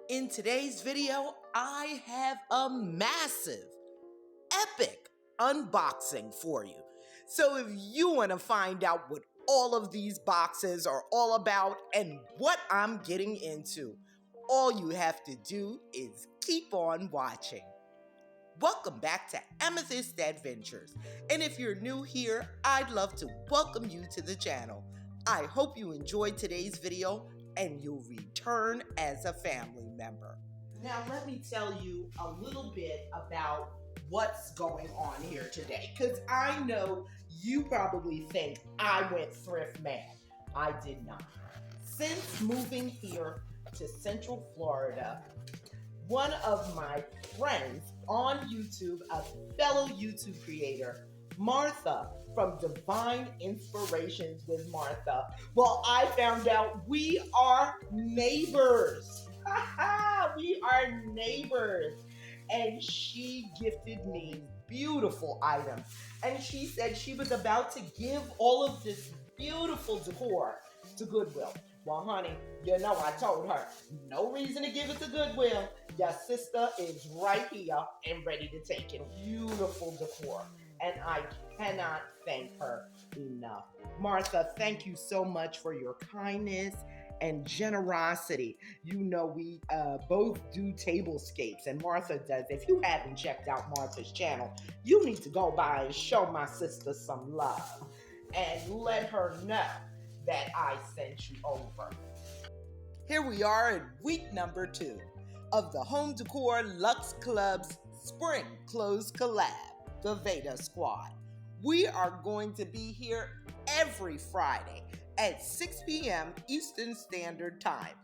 In today's video, I have a massive, epic unboxing for you. So if you want to find out what all of these boxes are all about and what I'm getting into, all you have to do is keep on watching. Welcome back to Amethyst Adventures. And if you're new here, I'd love to welcome you to the channel. I hope you enjoyed today's video and you'll return as a family member. Now let me tell you a little bit about what's going on here today, because I know you probably think I went thrift mad. I did not. Since moving here to Central Florida, one of my friends on YouTube, a fellow YouTube creator, Martha from Divine Inspirations with Martha. Well, I found out we are neighbors. We are neighbors. And she gifted me beautiful items. And she said she was about to give all of this beautiful decor to Goodwill. Well, honey, you know I told her, no reason to give it to Goodwill. Your sister is right here and ready to take it. Beautiful decor. And I cannot thank her enough. Martha, thank you so much for your kindness and generosity. You know, we both do tablescapes, and Martha does. If you haven't checked out Martha's channel, you need to go by and show my sister some love and let her know that I sent you over. Here we are in week number 2 of the Home Decor Luxe Club's Spring Clothes Collab, the VEDA Squad. We are going to be here every Friday at 6 p.m. Eastern Standard Time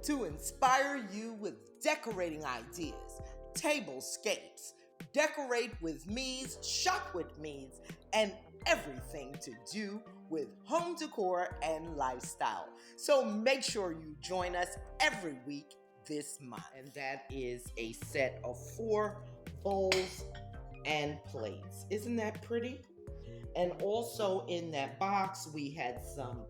to inspire you with decorating ideas, tablescapes, decorate with me's, shop with me's, and everything to do with home decor and lifestyle. So make sure you join us every week this month. And that is a set of 4 bowls and plates. Isn't that pretty? And also in that box, we had some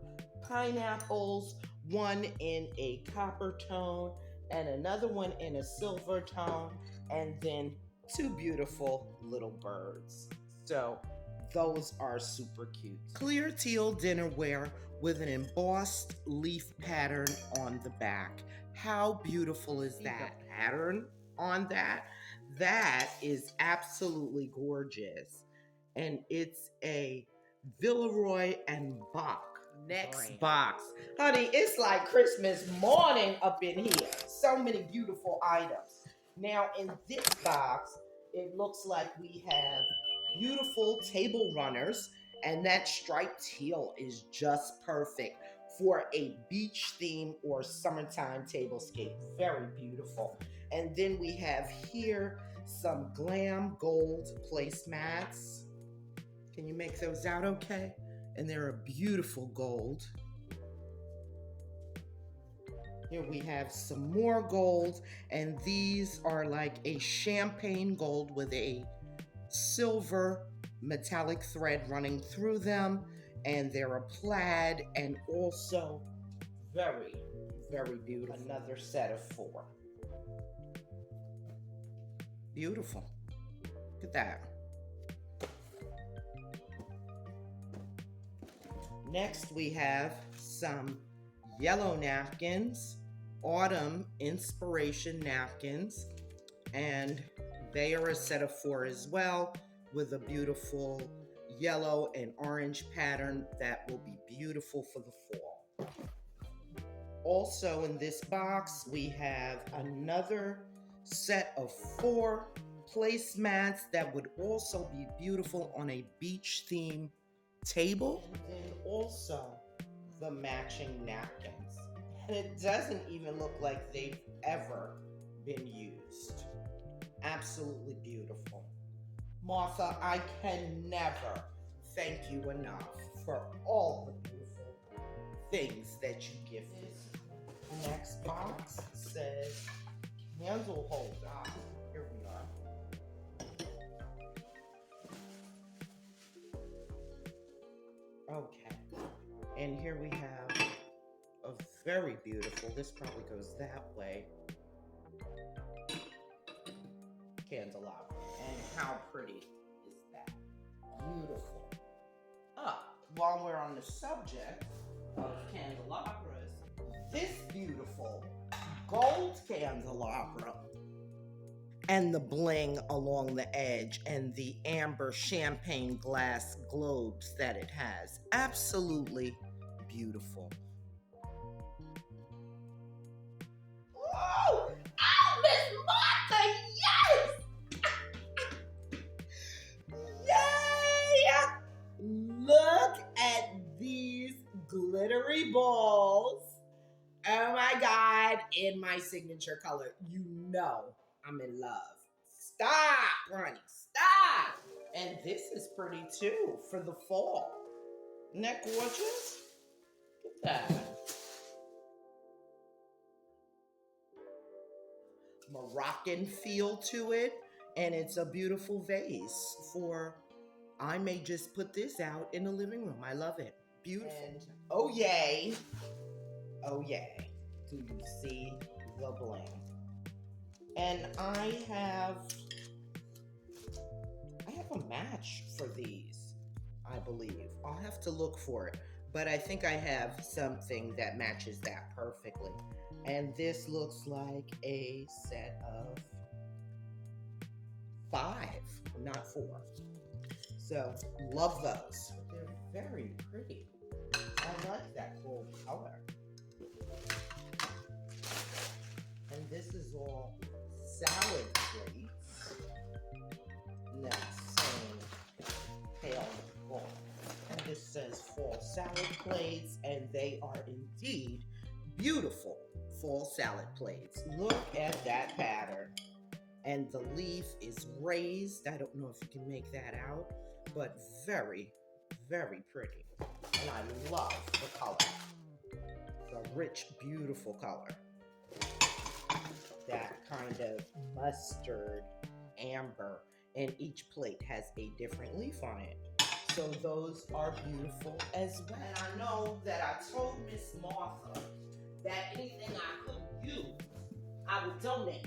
pineapples, one in a copper tone and another one in a silver tone, and then 2 beautiful little birds. So those are super cute. Clear teal dinnerware with an embossed leaf pattern on the back. How beautiful is that? The pattern on that? That is absolutely gorgeous. And it's a Villeroy and Bach. Next box. Honey, it's like Christmas morning up in here. So many beautiful items. Now in this box, it looks like we have beautiful table runners, and that striped teal is just perfect for a beach theme or summertime tablescape. Very beautiful. And then we have here some glam gold placemats. Can you make those out okay? And they're a beautiful gold. Here we have some more gold, and these are like a champagne gold with a silver metallic thread running through them, and they're a plaid and also very, very beautiful. Another set of 4. Beautiful. Look at that. Next, we have some yellow napkins, autumn inspiration napkins, and they are a set of 4 as well, with a beautiful yellow and orange pattern that will be beautiful for the fall. Also in this box, we have another set of 4 placemats that would also be beautiful on a beach theme table. And then also the matching napkins. And it doesn't even look like they've ever been used. Absolutely beautiful. Martha, I can never thank you enough for all the beautiful things that you give me. The next box says candle holder. Here we are. Okay. And here we have a very beautiful, this probably goes that way, candelabra. And how pretty is that? Beautiful. While we're on the subject of candelabras, this beautiful gold candelabra and the bling along the edge and the amber champagne glass globes that it has. Absolutely beautiful. Oh, Miss Martha, yes! Yay! Look at these glittery balls. Oh my God, in my signature color. You know I'm in love. Stop, Ronnie, stop. And this is pretty too for the fall. Isn't that gorgeous? Look at that. Moroccan feel to it. And it's a beautiful vase for, I may just put this out in the living room. I love it. Beautiful. And oh yay. Oh yay. Do you see the bling? And I have a match for these, I believe. I'll have to look for it, but I think I have something that matches that perfectly. And this looks like a set of 5, not 4. So, love those. They're very pretty. I like that gold color. And this is all salad plates. And that same pale gold. And this says fall salad plates, and they are indeed beautiful fall salad plates. Look at that pattern. And the leaf is raised. I don't know if you can make that out, but very, very pretty. And I love the color. The rich, beautiful color. That kind of mustard amber, and each plate has a different leaf on it. So those are beautiful as well. And I know that I told Miss Martha that anything I could use, I would donate.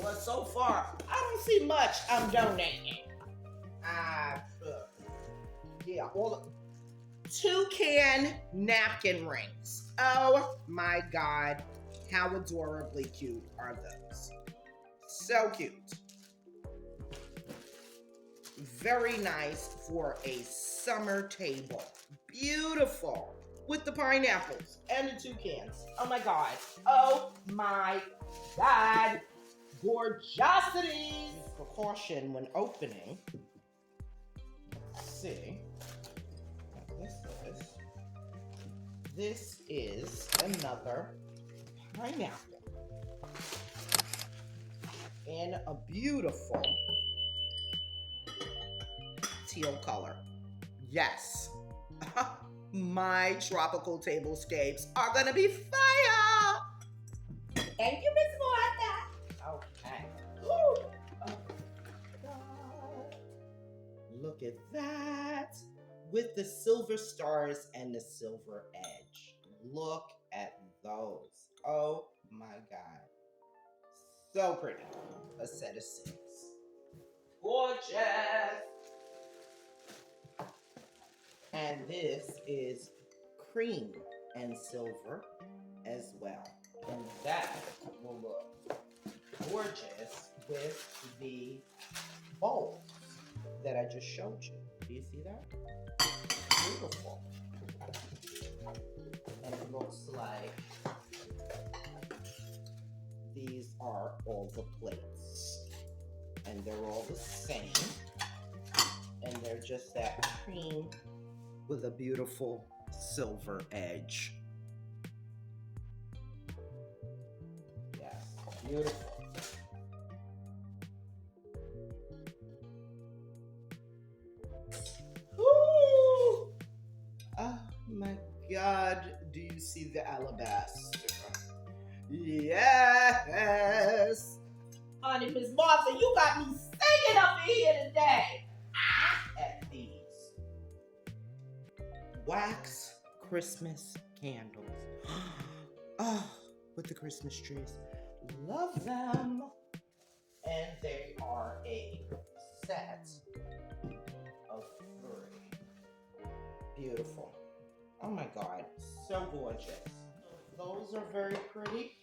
But so far, I don't see much I'm donating. Yeah, all toucan napkin rings. Oh my God. How adorably cute are those? So cute. Very nice for a summer table. Beautiful. With the pineapples and the toucans. Oh my God. Oh my God. Gorgeosity. Precaution when opening. Let's see what this is. This is another pineapple in a beautiful teal color. Yes, my tropical tablescapes are gonna be fire. Thank you, Miss Martha. Okay. Ooh. Oh, God. Look at that with the silver stars and the silver edge. Look at those. Oh my God. So pretty. A set of 6. Gorgeous. And this is cream and silver as well. And that will look gorgeous with the bowls that I just showed you. Do you see that? Beautiful. And it looks like these are all the plates. And they're all the same. And they're just that cream with a beautiful silver edge. Yes, beautiful. Ooh. Oh my God, do you see the alabaster? Yes! Honey, Miss Martha, you got me singing up here today. At these wax Christmas candles. Oh, with the Christmas trees. Love them. And they are a set of 3. Beautiful. Oh my God, so gorgeous. Those are very pretty.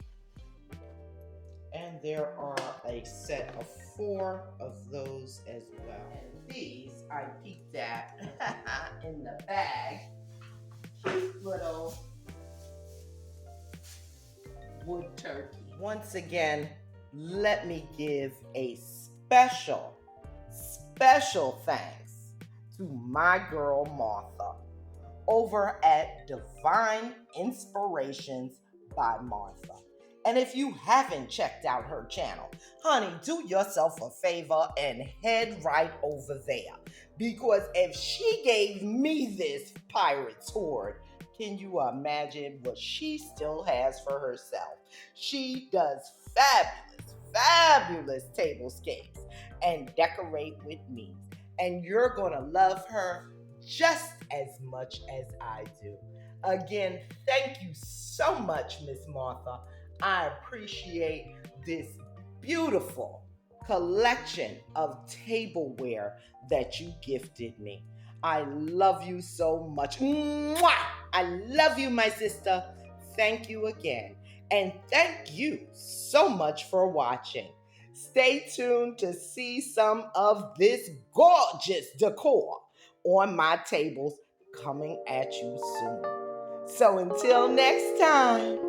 And there are a set of 4 of those as well. And these I peeked at in the bag. Cute little wood turkey. Once again, let me give a special thanks to my girl Martha over at Divine Inspirations by Martha. And if you haven't checked out her channel, honey, do yourself a favor and head right over there. Because if she gave me this pirate's hoard, can you imagine what she still has for herself? She does fabulous tablescapes and decorate with me. And you're going to love her just as much as I do. Again, thank you so much, Miss Martha. I appreciate this beautiful collection of tableware that you gifted me. I love you so much. Mwah! I love you, my sister. Thank you again. And thank you so much for watching. Stay tuned to see some of this gorgeous decor on my tables coming at you soon. So until next time.